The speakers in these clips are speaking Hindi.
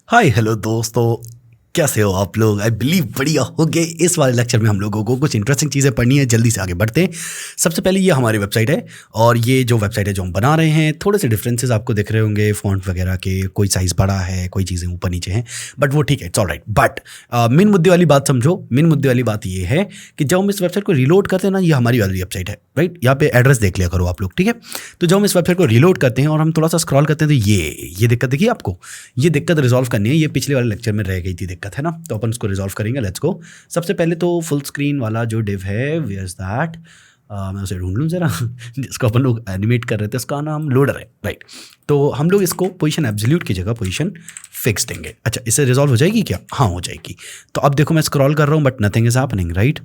हाय हेलो दोस्तों, कैसे हो आप लोग? आई बिलीव बढ़िया हो गए। इस वाले लेक्चर में हम लोगों को कुछ इंटरेस्टिंग चीज़ें पढ़नी है। जल्दी से आगे बढ़ते हैं। सबसे पहले ये हमारी वेबसाइट है और ये जो वेबसाइट है जो हम बना रहे हैं, थोड़े से डिफरेंसेस आपको दिख रहे होंगे फॉन्ट वगैरह के। कोई साइज़ बड़ा है, कोई चीज़ें ऊपर नीचे हैं, बट वो ठीक है, इट्स ऑलराइट। बट मेन मुद्दे वाली बात समझो। मेन मुद्दे वाली बात ये है कि जब हम इस वेबसाइट को रिलोड करते हैं ना, ये हमारी वाली वेबसाइट है, राइट? यहाँ पे एड्रेस देख लिया करो आप लोग, ठीक है? तो जब हम इस वेबसाइट को रिलोड करते हैं और हम थोड़ा सा स्क्रॉल करते हैं तो ये दिक्कत देखिए आपको। ये दिक्कत रिजॉल्व करनी है। ये पिछले वाले लेक्चर में रह गई थी दिक्कत, है ना? तो अपन उसको रिजॉल्व करेंगे। Let's go. सबसे पहले तो फुल स्क्रीन वाला जो डिव है, वेयर इज दैट? मैं उसे ढूंढ लूँ ज़रा जिसको अपन लोग एनिमेट कर रहे थे, उसका नाम लोडर है, राइट? तो हम लोग इसको पोजीशन एब्सोल्यूट की जगह पोजीशन फिक्स देंगे। अच्छा, इससे रिजॉल्व हो जाएगी क्या? हाँ, हो जाएगी। तो अब देखो मैं स्क्रॉल कर रहा हूँ but nothing is happening, right?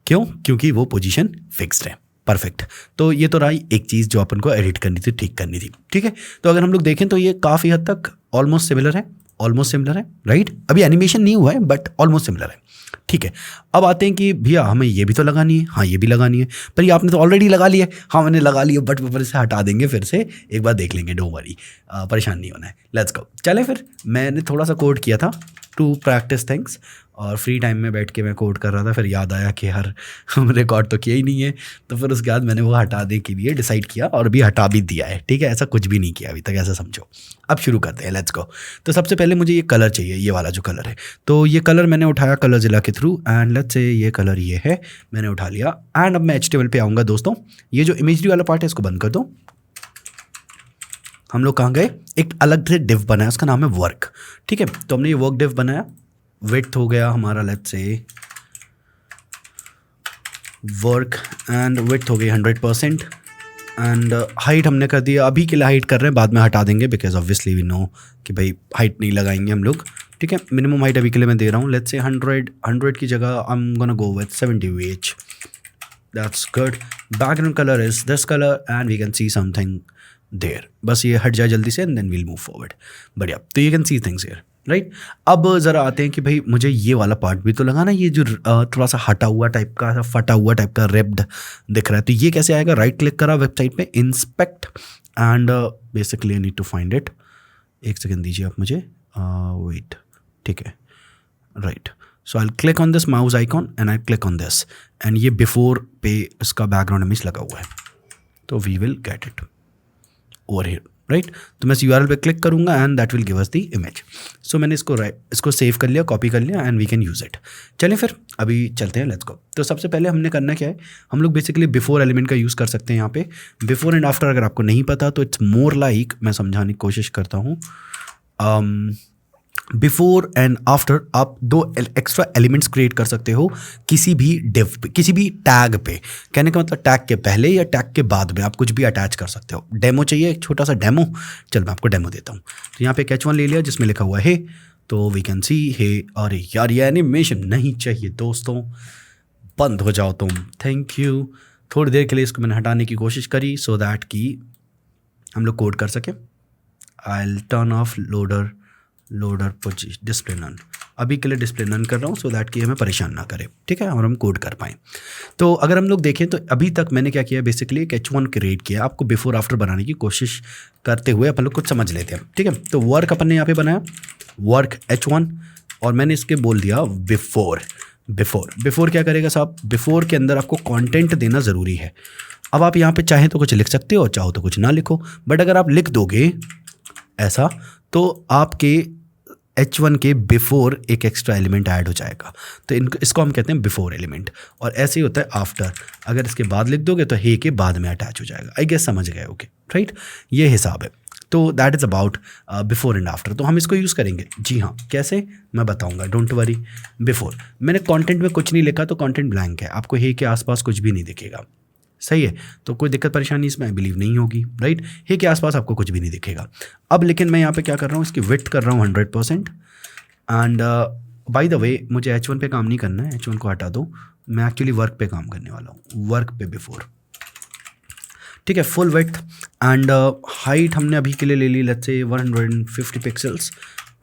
क्यों? क्योंकि वो पोजीशन फिक्स्ड है। परफेक्ट। तो ये तो रही एक चीज़ जो अपन को एडिट करनी थी, ठीक करनी थी, ठीक है? तो अगर हम लोग देखें तो ये काफ़ी हद तक ऑलमोस्ट सिमिलर है, राइट? अभी एनिमेशन नहीं हुआ है बट ऑलमोस्ट सिमिलर है, ठीक है? अब आते हैं कि भैया हमें ये भी तो लगानी है। हाँ, ये भी लगानी है, पर ये आपने तो ऑलरेडी लगा लिया है। हाँ, मैंने लगा लिया, बट ऊपर से हटा देंगे, फिर से एक बार देख लेंगे, डोंट वरी, परेशान नहीं होना है। Let's go. चले फिर। मैंने थोड़ा सा कोड किया था टू प्रैक्टिस थिंग्स, और फ्री टाइम में बैठ के मैं कोड कर रहा था। फिर याद आया कि यार हम रिकॉर्ड तो किया ही नहीं है, तो फिर उसके बाद मैंने वो हटाने के लिए डिसाइड किया और अभी हटा भी दिया है, ठीक है? ऐसा कुछ भी नहीं किया अभी तक, ऐसा समझो। अब शुरू करते हैं, लेट्स गो। तो सबसे पहले मुझे ये कलर चाहिए, ये वाला जो कलर है। तो ये कलर मैंने उठाया कलर जिला के थ्रू, एंड लेट्स से ये कलर ये है, मैंने उठा लिया। एंड अब मैं HTML पे आऊँगा दोस्तों। ये जो इमेजरी वाला पार्ट है इसको बंद कर दो। हम लोग कहाँ गए? एक अलग से डिव बनाया, उसका नाम है वर्क, ठीक है? तो हमने ये वर्क डिव बनाया। विड्थ हो गया हमारा, let's say work, and width हो गई 100%। एंड हाइट हमने कर दिया, अभी के लिए हाइट कर रहे हैं, बाद में हटा देंगे बिकॉज ऑब्वियसली वी नो कि भाई हाइट नहीं लगाएंगे हम लोग, ठीक है? मिनिमम हाइट अभी के लिए मैं दे रहा हूँ, लेट्स से 100 की जगह I am gonna go with 70 VH। That's good. Background colour is this colour and we can see something there. बस ये हट जाए जल्दी से and then we'll move forward. बढ़िया। तो you can see things here, right? अब ज़रा आते हैं कि भाई मुझे ये वाला पार्ट भी तो लगाना। ये जो थोड़ा सा हटा हुआ टाइप का, फटा हुआ टाइप का रिप्ड दिख रहा है, तो ये कैसे आएगा? राइट क्लिक करा वेबसाइट पे, inspect, and basically I need to find it. एक सेकेंड दीजिए आप मुझे, वेट, ठीक है, right. So I click on this mouse icon and I click on this, and ये बिफोर पे इसका बैकग्राउंड इमेज लगा हुआ है, तो we will get it over here, right? तो मैं इस URL पे क्लिक करूंगा and that will give us the image. सो मैंने इसको सेव कर लिया, कॉपी कर लिया, and we can use it. चलिए फिर अभी चलते हैं, लेट्स गो। तो सबसे पहले हमने करना क्या है, हम लोग बेसिकली बिफोर एलिमेंट का यूज़ कर सकते हैं यहाँ पे। बिफोर एंड आफ्टर अगर आपको नहीं पता तो इट्स मोर लाइक, मैं समझाने की कोशिश करता हूँ। बिफोर एंड आफ्टर आप दो एक्स्ट्रा एलिमेंट्स क्रिएट कर सकते हो किसी भी डिव पे, किसी भी टैग पे। कहने का मतलब टैग के पहले या टैग के बाद में आप कुछ भी अटैच कर सकते हो। डेमो चाहिए, एक छोटा सा डेमो? चल मैं आपको डेमो देता हूँ। तो यहाँ पे एक H1 ले लिया जिसमें लिखा हुआ है, तो वी कैन सी है। अरे यार, ये एनिमेशन नहीं चाहिए दोस्तों, बंद हो जाओ तुम, थैंक यू। थोड़ी देर के लिए इसको मैंने हटाने की कोशिश करी सो दैट कि हम लोग कोड कर सकें। I will turn off loader display none. अभी के लिए डिस्प्ले नन कर रहा हूँ सो दैट कि हमें परेशान ना करे, ठीक है, और हम कोड कर पाएँ। तो अगर हम लोग देखें तो अभी तक मैंने क्या किया, बेसिकली एक H1 क्रिएट किया। आपको बिफोर आफ्टर बनाने की कोशिश करते हुए अपन लोग कुछ समझ लेते हैं, ठीक है? तो वर्क अपन ने यहाँ पे बनाया, वर्क H1, और मैंने इसके बोल दिया बिफोर क्या करेगा साहब? बिफोर के अंदर आपको कंटेंट देना ज़रूरी है। अब आप यहाँ पे चाहे तो कुछ लिख सकते हो, चाहो तो कुछ ना लिखो, बट अगर आप लिख दोगे ऐसा तो आपके H1 के बिफोर एक एक्स्ट्रा एलिमेंट ऐड हो जाएगा। तो इसको हम कहते हैं बिफोर एलिमेंट, और ऐसे ही होता है आफ्टर। अगर इसके बाद लिख दोगे तो हे के बाद में अटैच हो जाएगा। आई गेस समझ गए, ओके, राइट? ये हिसाब है। तो that is about before and after. तो हम इसको यूज़ करेंगे, जी हाँ, कैसे मैं बताऊंगा, डोंट वरी। बिफोर मैंने कंटेंट में कुछ नहीं लिखा तो कंटेंट ब्लैंक है, आपको हे के आसपास कुछ भी नहीं दिखेगा, सही है? तो कोई दिक्कत परेशानी इसमें आई बिलीव नहीं होगी, राइट? हे के आसपास आपको कुछ भी नहीं दिखेगा। अब लेकिन मैं यहाँ पे क्या कर रहा हूँ, इसकी विड्थ कर रहा हूँ 100%। एंड बाय द वे मुझे H1 पे काम नहीं करना है, H1 को हटा दो। मैं एक्चुअली वर्क पे काम करने वाला हूँ, वर्क पे बिफोर, ठीक है? फुल विड्थ एंड हाइट हमने अभी के लिए ले ली, let's say 150 pixels,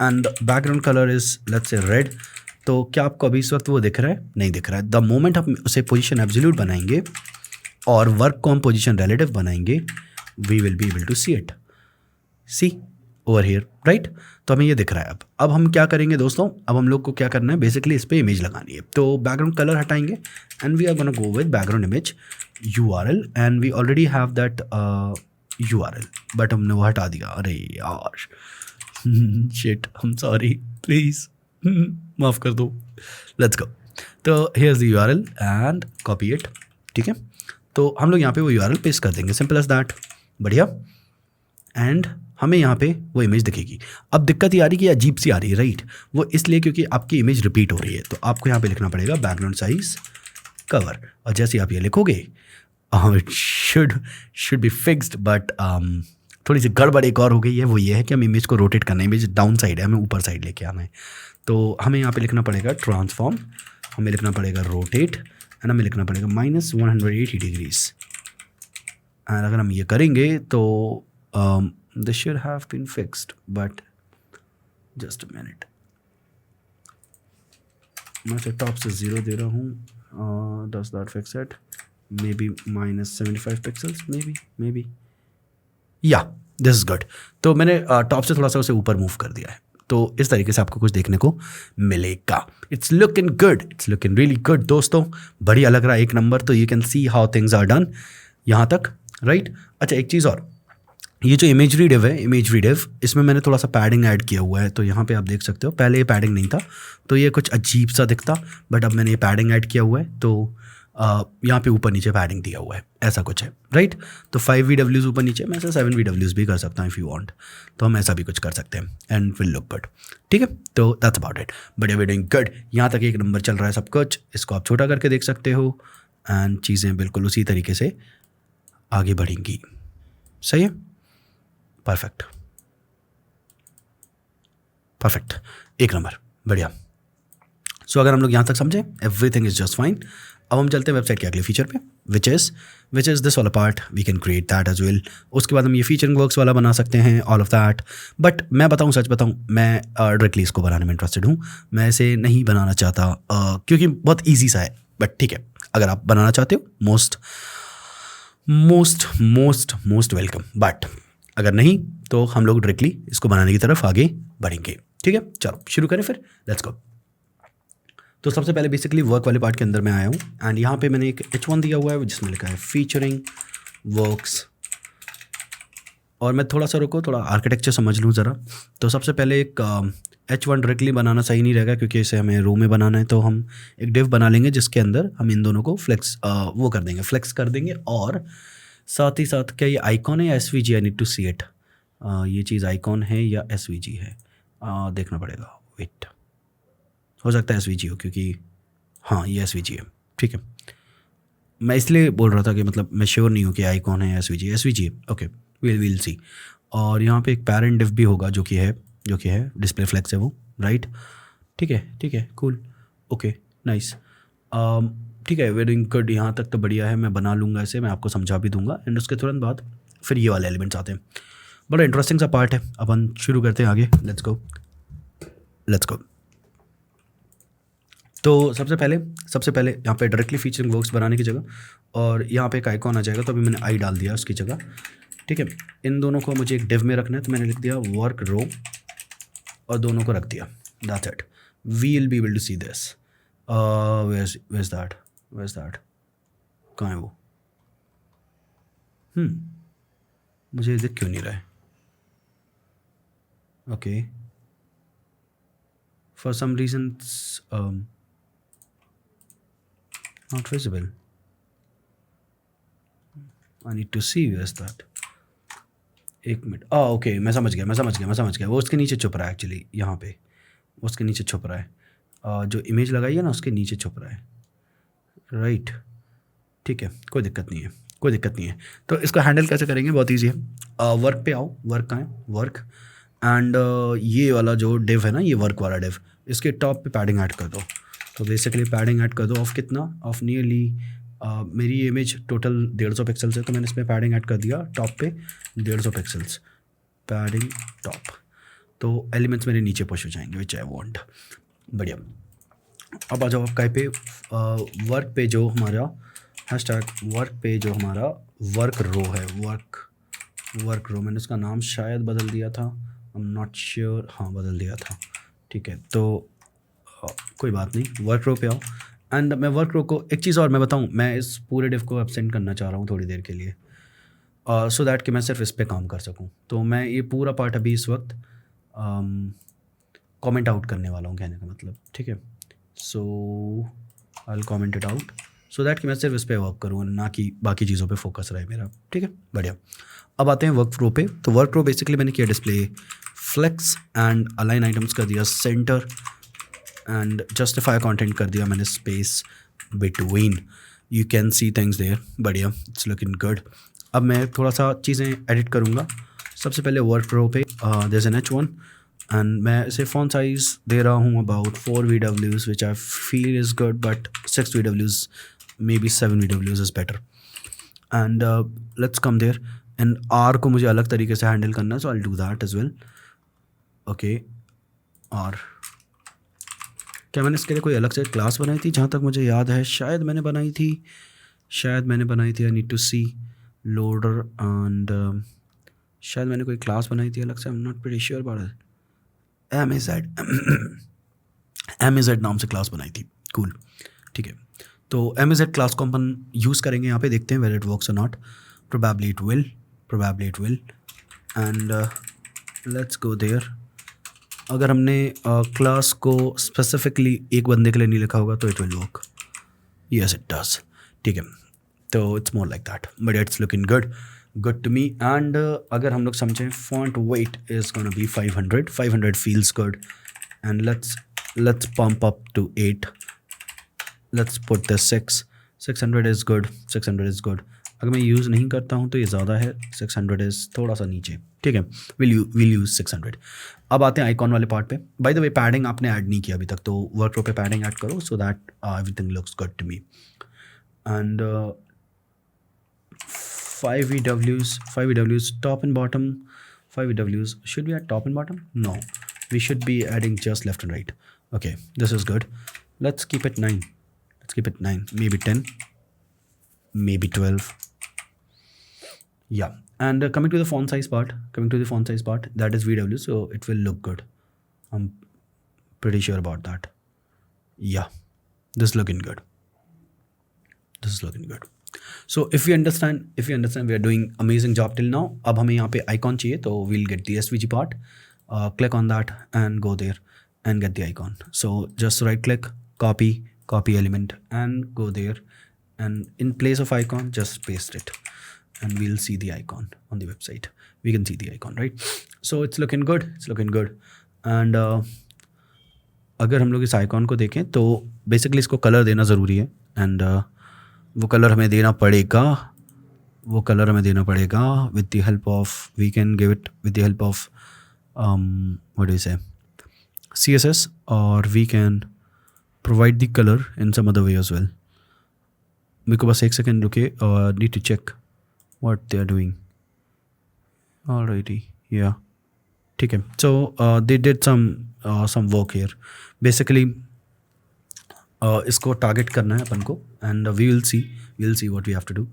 and background colour is let's say red. तो क्या आपको अभी इस वक्त वो दिख रहा है? नहीं दिख रहा है। द मोमेंट हम उसे पोजीशन एब्सोल्यूट बनाएंगे और वर्क को हम पोजीशन रिलेटिव बनाएंगे, we will be able to see it. See over here, right. तो हमें ये दिख रहा है। अब हम क्या करेंगे दोस्तों, अब हम लोग को क्या करना है, बेसिकली इस पर इमेज लगानी है। तो बैकग्राउंड कलर हटाएंगे and we are gonna go with background image URL and we already have that URL, but हमने वो हटा दिया। अरे यार shit, I am sorry, please माफ़ कर दो। Let's go. तो here is the URL and copy it, ठीक है। तो हम लोग यहाँ पे वो URL पेस्ट कर देंगे, सिंपल एज दैट। बढ़िया। एंड हमें यहाँ पे वो इमेज दिखेगी। अब दिक्कत ये आ रही कि अजीब सी आ रही है, राइट। वो इसलिए क्योंकि आपकी इमेज रिपीट हो रही है। तो आपको यहाँ पे लिखना पड़ेगा बैकग्राउंड साइज कवर, और जैसे आप ये लिखोगे it should be fixed, but थोड़ी सी गड़बड़ एक और हो गई है। वो ये है कि हम इमेज को रोटेट करना है, इमेज डाउन साइड है, हमें ऊपर साइड लेके आना है। तो हमें यहाँ पे लिखना पड़ेगा ट्रांसफॉर्म, हमें लिखना पड़ेगा रोटेट एंड हमें लिखना पड़ेगा -180 डिग्रीज। एंड अगर हम ये करेंगे तो this should have been fixed, but just a minute. मैं तो टॉप से 0 दे रहा हूँ। Does that fix it? Maybe -75 pixels, maybe या दिस इज गुड। तो मैंने टॉप से थोड़ा सा उसे ऊपर मूव कर दिया है। तो इस तरीके से आपको कुछ देखने को मिलेगा। It's looking good, it's looking really good दोस्तों, बढ़िया लग रहा है, एक नंबर। तो you can see how things are done यहाँ तक, राइट। अच्छा, एक चीज़ और, ये जो इमेजरी डिव है, इमेजरी डिव, इसमें मैंने थोड़ा सा पैडिंग ऐड किया हुआ है। तो यहाँ पे आप देख सकते हो, पहले ये पैडिंग नहीं था तो ये कुछ अजीब सा दिखता, बट अब मैंने ये पैडिंग ऐड किया हुआ है। तो यहाँ पे ऊपर नीचे पैडिंग दिया हुआ है, ऐसा कुछ है, राइट। तो 5 VWs ऊपर नीचे, मैं ऐसा 7 VWs भी कर सकता हूँ इफ़ यू वांट। तो हम ऐसा भी कुछ कर सकते हैं एंड विल लुक गुड, ठीक है। तो that's about it, but we doing good. यहाँ तक एक नंबर चल रहा है सब कुछ। इसको आप छोटा करके देख सकते हो एंड चीज़ें बिल्कुल उसी तरीके से आगे बढ़ेंगी। सही है, परफेक्ट परफेक्ट, एक नंबर, बढ़िया। सो अगर हम लोग यहाँ तक समझे, एवरीथिंग इज जस्ट फाइन। अब हम चलते हैं वेबसाइट के अगले फीचर पे, विच इज़ दिस वाला part. We can create that as well. उसके बाद हम ये फीचरिंग वर्क्स वाला बना सकते हैं, ऑल ऑफ दैट। बट मैं बताऊँ, सच बताऊँ, मैं डायरेक्टली इसको बनाने में इंटरेस्टेड हूँ। मैं इसे नहीं बनाना चाहता क्योंकि बहुत ईजी सा है, बट ठीक है, अगर आप बनाना चाहते हो मोस्ट वेलकम। बट अगर नहीं तो हम लोग डायरेक्टली इसको बनाने की तरफ आगे बढ़ेंगे, ठीक है। चलो शुरू करें फिर, लेट्स गो। तो सबसे पहले बेसिकली वर्क वाले पार्ट के अंदर मैं आया हूँ एंड यहाँ पे मैंने एक H1 दिया हुआ है जिसमें लिखा है फीचरिंग वर्क्स। और मैं थोड़ा सा रुको, थोड़ा आर्किटेक्चर समझ लूँ ज़रा। तो सबसे पहले एक H1 डायरेक्टली बनाना सही नहीं रहेगा क्योंकि इसे हमें रो में बनाना है। तो हम एक डिव बना लेंगे जिसके अंदर हम इन दोनों को फ्लेक्स कर देंगे। और साथ ही साथ क्या ये आइकॉन है या SVG? I need to see it. ये चीज़ आइकॉन है या SVG है, देखना पड़ेगा। वेट, हो सकता है SVG हो क्योंकि हाँ ये SVG है, ठीक है। मैं इसलिए बोल रहा था कि मतलब मैं श्योर नहीं हूँ कि आइकॉन है या SVG है। Okay, will see. और यहाँ पे एक पैरेंट डिव भी होगा जो कि है डिस्प्ले फ्लेक्स है वो, राइट। ठीक है, कूल, ओके, नाइस, ठीक है, वेरी गुड। यहाँ तक तो बढ़िया है, मैं बना लूँगा इसे, मैं आपको समझा भी दूंगा। एंड उसके तुरंत बाद फिर ये वाले एलिमेंट्स आते हैं। बड़ा इंटरेस्टिंग सा पार्ट है। अपन शुरू करते हैं आगे, लेट्स गो। तो सबसे पहले यहाँ पे डायरेक्टली फीचरिंग वर्क्स बनाने की जगह और यहाँ पे एक आइकॉन आ जाएगा। तो अभी मैंने आई डाल दिया उसकी जगह, ठीक है। इन दोनों को मुझे एक डिव में रखना है तो मैंने लिख दिया वर्क रो और दोनों को रख दिया। That's it, we will be able to see this. Where's that, कहाँ है वो? मुझे दिख क्यों नहीं रहा है? Okay, for some reason not visible. I need to see where's that. एक मिनट, ओके, मैं समझ गया। वो उसके नीचे छुप रहा है एक्चुअली, यहाँ पे उसके नीचे छुप रहा है। जो इमेज लगाई है ना उसके नीचे छुप रहा है, राइट। ठीक है, कोई दिक्कत नहीं है। तो इसको हैंडल कैसे करेंगे? बहुत ईजी है। वर्क पे आओ, वर्क कहाँ है? वर्क एंड ये वाला जो डिव है ना, ये वर्क वाला डिव, इसके टॉप पे पैडिंग ऐड कर दो। तो बेसिकली पैडिंग ऐड कर दो ऑफ कितना? ऑफ नियरली, मेरी इमेज टोटल 150 पिक्सल्स है तो मैंने इसमें पैडिंग ऐड कर दिया टॉप पे 150 पिक्सल्स, पैडिंग टॉप। तो एलिमेंट्स मेरे नीचे पुश हो जाएंगे, विच आई वांट। बढ़िया। अब आ जाओ आप कहीं पे, वर्क पे जो हमारा वर्क पे जो हमारा वर्क रो है, वर्क रो, मैंने उसका नाम शायद बदल दिया था। आई एम नॉट श्योर, हाँ बदल दिया था, ठीक है। तो कोई बात नहीं, वर्क रो पे आओ एंड मैं वर्क रो को एक चीज़ और मैं बताऊँ, मैं इस पूरे डिव को एब्सेंट करना चाह रहा हूँ थोड़ी देर के लिए, सो दैट कि मैं सिर्फ इस पे काम कर सकूँ। तो मैं ये पूरा पार्ट अभी इस वक्त कमेंट आउट करने वाला हूँ, कहने का मतलब, ठीक है। So I will comment it out so that कि मैं सिर्फ इस पे वर्क करूँ, ना कि बाकी चीज़ों पे फोकस रहे मेरा, ठीक है, बढ़िया। अब आते हैं वर्क फ्लो पे। तो वर्क फ्लो बेसिकली मैंने किया display flex and align items कर दिया सेंटर एंड जस्टिफाई कंटेंट कर दिया मैंने space between, you can see things there, बढ़िया, इट्स लुकिंग गुड। अब मैं थोड़ा सा चीज़ें एडिट करूँगा। सबसे पहले वर्क फ्लो पे there is an H1 and मैं इसे फॉन्ट साइज दे रहा हूँ about 4 VWs which I feel is good, but 6 VWs maybe 7 VWs is better and let's come there. And R को मुझे अलग तरीके से हैंडल करना है, so I will do that as well, okay. और क्या मैंने इसके लिए कोई अलग से क्लास बनाई थी? जहाँ तक मुझे याद है शायद मैंने बनाई थी, I need to see loader and शायद मैंने कोई क्लास बनाई थी अलग से, I am not pretty sure about it. M A Z नाम से क्लास बनाई थी, कूल, ठीक है। तो एम-ए-जेड क्लास को अपन यूज़ करेंगे यहाँ पे, देखते हैं वेयर इट वर्क्स और not, probably it will end let's go there. अगर हमने क्लास को स्पेसिफिकली एक बंदे के लिए नहीं लिखा होगा तो it will work, yes it does, ठीक है। तो it's more like that, but it's looking good to me. And अगर हम लोग समझें font weight is gonna be 500 feels good and let's pump up to 8, let's put this 600 is good. अगर मैं यूज़ नहीं करता हूँ तो ये ज़्यादा है, 600 इज़ थोड़ा सा नीचे, ठीक है, विल यूज़ 600। अब आते हैं आइकॉन वाले पार्ट पे। बाय द वे पैडिंग आपने ऐड नहीं किया अभी तक, तो वर्क रो पे पैडिंग ऐड करो so that everything looks good to me. And 5 VWs top and bottom, 5 VWs should be at top and bottom, no, we should be adding just left and right, okay, this is good. Let's keep it 9, maybe 10, maybe 12, yeah. And coming to the font size part, that is VW, so it will look good, I'm pretty sure about that, yeah, this is looking good. So if you understand, we are doing amazing job till now. अब हमें यहाँ पे icon चाहिए, तो we'll get the SVG part, click on that and go there and get the icon. So just right click, copy element and go there, and in place of icon just paste it and we'll see the icon on the website. We can see the icon, right? So it's looking good. And अगर हम लोग इस आइकॉन को देखें तो बेसिकली इसको कलर देना ज़रूरी है, एंड वो कलर हमें देना पड़ेगा with the help of, we can give it with the help of what do say CSS, और we can provide the colour in some other way as well. मेरे को बस एक सेकेंड रुके, need to check what they are doing already, या ठीक है। So they did some work here, basically इसको टारगेट करना है अपन को, and we will see what we have to do.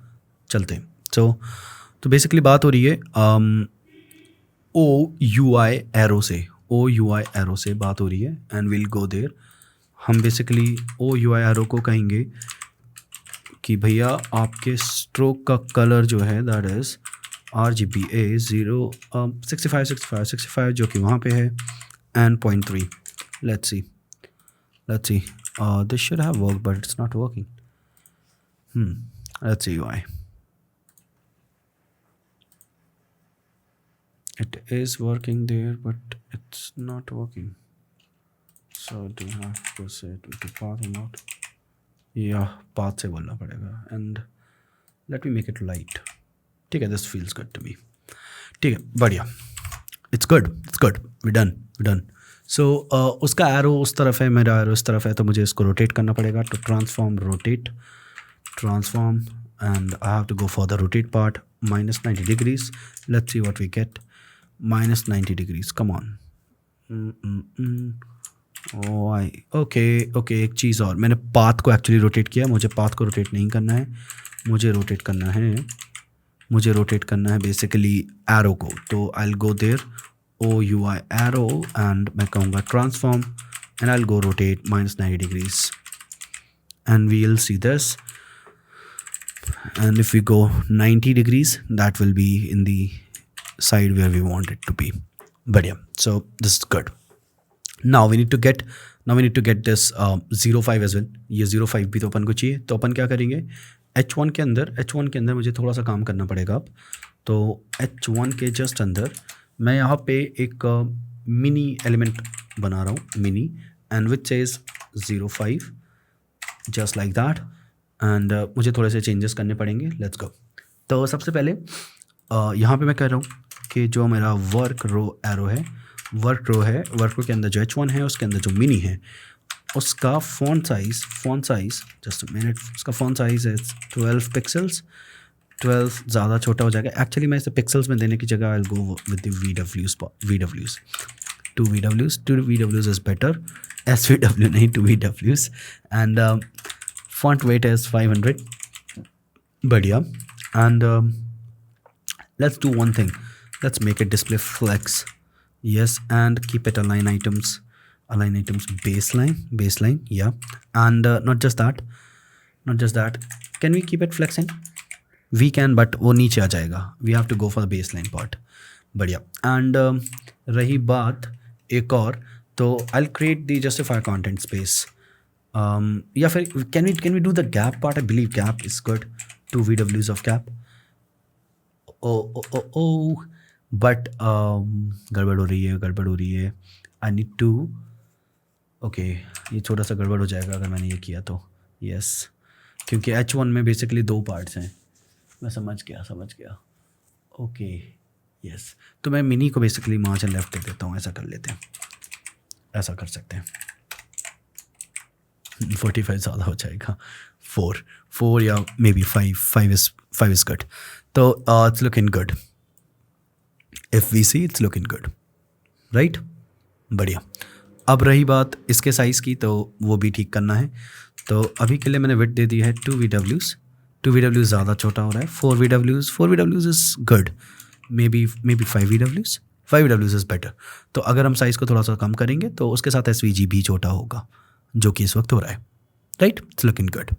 चलते हैं। तो बेसिकली बात हो रही है OUI एरो से बात हो रही है, एंड विल गो देयर। हम बेसिकली OUI एरो को कहेंगे कि भैया आपके स्ट्रोक का कलर जो है दैट इज़ RGBA 65 जो कि वहाँ पे है, and 0.3। Let's see this should have worked but it's not working. Let's see why. It is working there but it's not working, so do you have to say it with the path or not? Yeah, path से बोलना पड़ेगा, and let me make it light, ठीक है, this feels good to me, ठीक है, बढ़िया, it's good, we're done. सो उसका एरो उस तरफ है, मेरा एरो इस तरफ है, तो मुझे इसको रोटेट करना पड़ेगा। तो transform and I have to go for the rotate part, -90 degrees. Let's see what we get, -90 degrees, come on. Okay, एक चीज़ और, मैंने पाथ को एक्चुअली रोटेट किया, मुझे पाथ को रोटेट नहीं करना है, मुझे रोटेट करना है बेसिकली एरो को। तो I will go there, OUI arrow and मैं कहूँगा transform and I'll go rotate -90 degrees and we'll see this, and if we go 90 degrees that will be in the side where we want it to be. बढ़िया. So this is good. Now we need to get this 0.5 as well. ये 0.5 भी तो अपन को चाहिए. तो अपन क्या करेंगे, H1 के अंदर मुझे थोड़ा सा काम करना पड़ेगा अब. तो H1 के जस्ट अंदर मैं यहाँ पे एक मिनी एलिमेंट बना रहा हूँ, mini, and which is 0.5 just like that. And मुझे थोड़े से चेंजेस करने पड़ेंगे. Let's go. तो सबसे पहले यहाँ पे मैं कह रहा हूँ कि जो मेरा वर्क रो एरो है, वर्क रो के अंदर जो H1 है उसके अंदर जो मिनी है उसका फॉन्ट साइज़ जस्ट मिनट, उसका फॉन्ट साइज़ है 12 पिक्सल्स. 12 ज़्यादा छोटा हो जाएगा. एक्चुअली मैं इसे पिक्सल्स में देने की जगह आई will go with the VWs. 2 VWs is better. SVW नहीं, 2 VWs. And font weight is 500. बढ़िया. And let's do one thing. Let's make it display flex. Yes, and keep it align items baseline. Yeah. And not just that. Can we keep it flexing? We can, but वो नीचे आ जाएगा. We have to go for the baseline part. बढ़िया. And रही बात एक और, तो I'll create the justify content space. या फिर can we do the gap part? I believe gap is good. 2 VWs of gap. Oh. But गड़बड़ हो रही है. आई नीड टू, ओके, ये छोटा सा गड़बड़ हो जाएगा अगर मैंने ये किया तो. यस, क्योंकि H1 में बेसिकली 2 पार्ट्स हैं. मैं समझ गया. Okay, yes. तो मैं मिनी को बेसिकली मार्जिन लेफ्ट दे देता हूँ. ऐसा कर लेते हैं, ऐसा कर सकते हैं. 45 ज़्यादा हो जाएगा. 4 या मे बी 5 इज़ गुड. तो it's looking good. If we see, it's looking good, right? बढ़िया. अब रही बात इसके साइज़ की, तो वो भी ठीक करना है. तो अभी के लिए मैंने विड्थ दे दी है 2 VWs. 2 VWs ज़्यादा छोटा हो रहा है. 4 VWs is good. May be 5 VWs. 5 VWs is better. तो अगर हम साइज़ को थोड़ा सा कम करेंगे तो उसके साथ SVG भी छोटा होगा, जो कि इस वक्त हो रहा है. Right, it's looking good.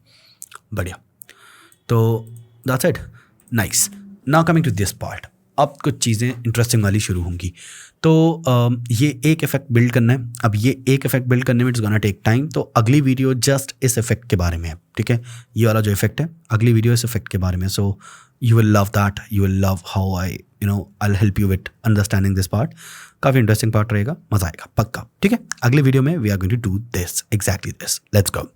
बढ़िया. तो that's it. Nice. Now coming to this part. अब कुछ चीज़ें इंटरेस्टिंग वाली शुरू होंगी. तो ये एक इफ़ेक्ट बिल्ड करना है. अब ये एक इफ़ेक्ट बिल्ड करने में इट्स गोना टेक टाइम. तो अगली वीडियो जस्ट इस इफ़ेक्ट के बारे में है. ठीक है, ये वाला जो इफ़ेक्ट है, अगली वीडियो इस इफ़ेक्ट के बारे में. So you will love that. You will love how I will help you with understanding this part. काफ़ी इंटरेस्टिंग पार्ट रहेगा, मज़ा आएगा पक्का. ठीक है, अगले वीडियो में we are going to do this, exactly this. Let's go.